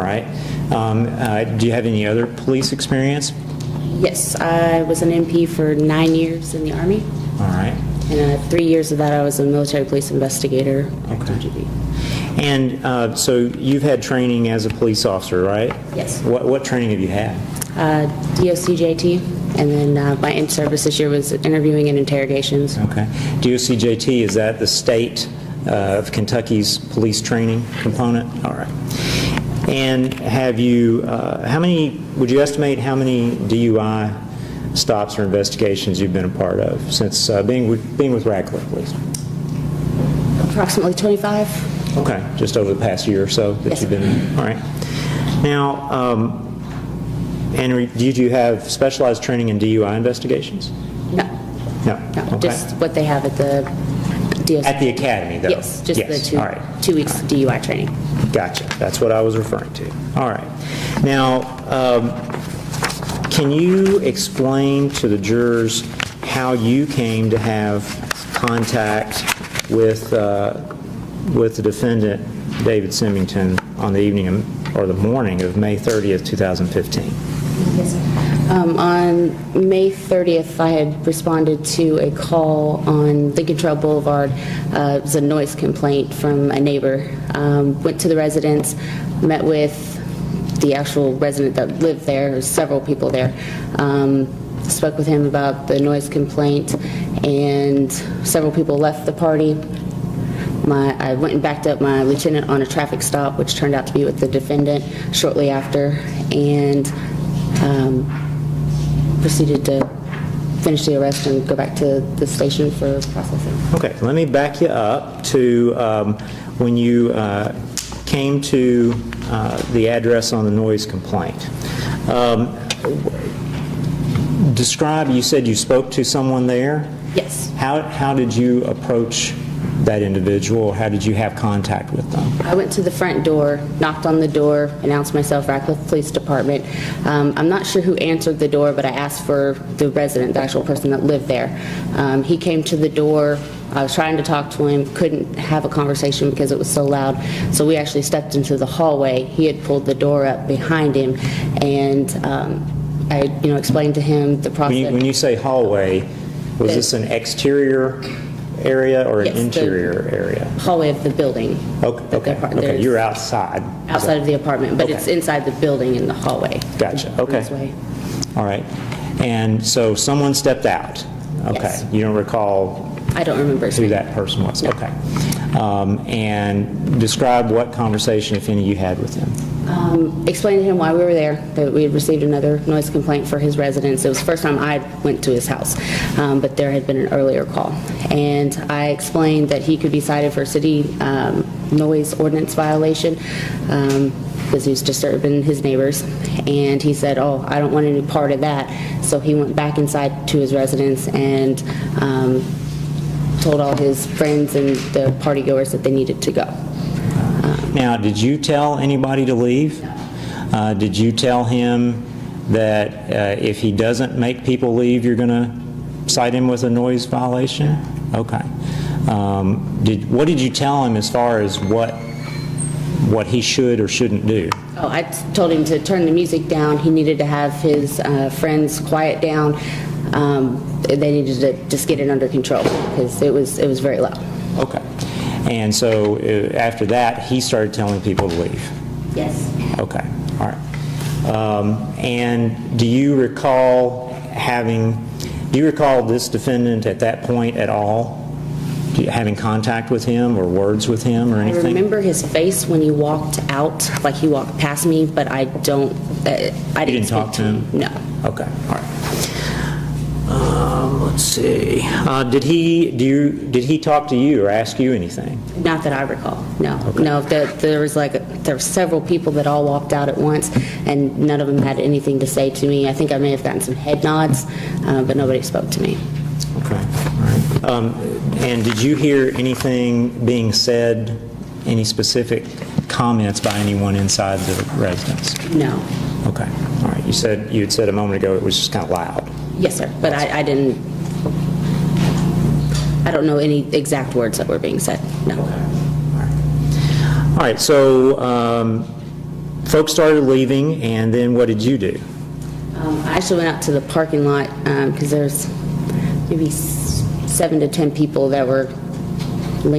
All right. Do you have any other police experience? Yes, I was an MP for 9 years in the Army, All right. and 3 years of that I was a military police investigator at DGB. And so you've had training as a police officer, right? Yes. What training have you had? DOCJT, and then my in-service this year was interviewing and interrogations. Okay. DOCJT, is that the state of Kentucky's police training component? All right. And have you, would you estimate how many DUI stops or investigations you've been a part of since being with Radcliffe Police? Approximately 25. Okay, just over the past year or so that Yes, you've been in. All right. Now, Henry, did you have specialized training in DUI investigations? No. No. No, Okay. just what they have at the DOC. At the academy, though? Yes, just the All right. 2 weeks DUI training. Gotcha. That's what I was referring to. All right. Now, can you explain to the jurors how you came to have contact with the defendant, David Symington, on the evening or the morning of May 30th, 2015? Yes, sir. On May 30th, I had responded to a call on Lincoln Trail Boulevard. It was a noise complaint from a neighbor. Went to the residence, met with the actual resident that lived there. There were several people there. Spoke with him about the noise complaint, and several people left the party. I went and backed up my lieutenant on a traffic stop, which turned out to be with the defendant shortly after, and proceeded to finish the arrest and go back to the station for processing. Okay, let me back you up to when you came to the address on the noise complaint. Describe, you said you spoke to someone there? Yes. How did you approach that individual? How did you have contact with them? I went to the front door, knocked on the door, announced myself, Radcliffe Police Department. I'm not sure who answered the door, but I asked for the resident, the actual person that lived there. He came to the door. I was trying to talk to him, couldn't have a conversation because it was so loud. So we actually stepped into the hallway. He had pulled the door up behind him, and I explained to him the process. When you say hallway, was this an exterior area or an Yes, the interior area? Hallway of the building. Okay, you're outside. Outside of the apartment, but Okay. it's inside the building in the hallway. Gotcha, okay. This way. All right. And so someone stepped out? Okay. Yes. You don't recall I don't remember his who name. that person was? No. Okay. And describe what conversation, if any, you had with him. Explained to him why we were there, that we had received another noise complaint for his residence. It was the first time I went to his house, but there had been an earlier call. And I explained that he could be cited for city noise ordinance violation because he was disturbing his neighbors. And he said, oh, I don't want any part of that. So he went back inside to his residence and told all his friends and the partygoers that they needed to go. Now, did you tell anybody to leave? No. Did you tell him that if he doesn't make people leave, you're going to cite him with a noise violation? Okay. What did you tell him as far as what he should or shouldn't do? Oh, I told him to turn the music down. He needed to have his friends quiet down. They needed to just get it under control because it was very loud. Okay. And so after that, he started telling people to leave? Yes. Okay. All right. And do you recall this defendant at that point at all? Having contact with him or words with him or I anything? remember his face when he walked out, like he walked past me, but I don't, I didn't talk speak to him? No. Okay, all right. Let's see. Did he talk to you or ask you anything? Not that I recall, no. Okay. No, there were several people that all walked out at once, and none of them had anything to say to me. I think I may have gotten some head nods, but nobody spoke to me. Okay, all right. And did you hear anything being said, any specific comments by anyone inside the residence? No. Okay, all right. You had said a moment ago it was just kind of loud. Yes, sir, but I don't know any exact words that were being said, no. All right, so folks started leaving, and then what did you do? I actually went out to the parking lot because there's maybe 7 to 10 people that were lingering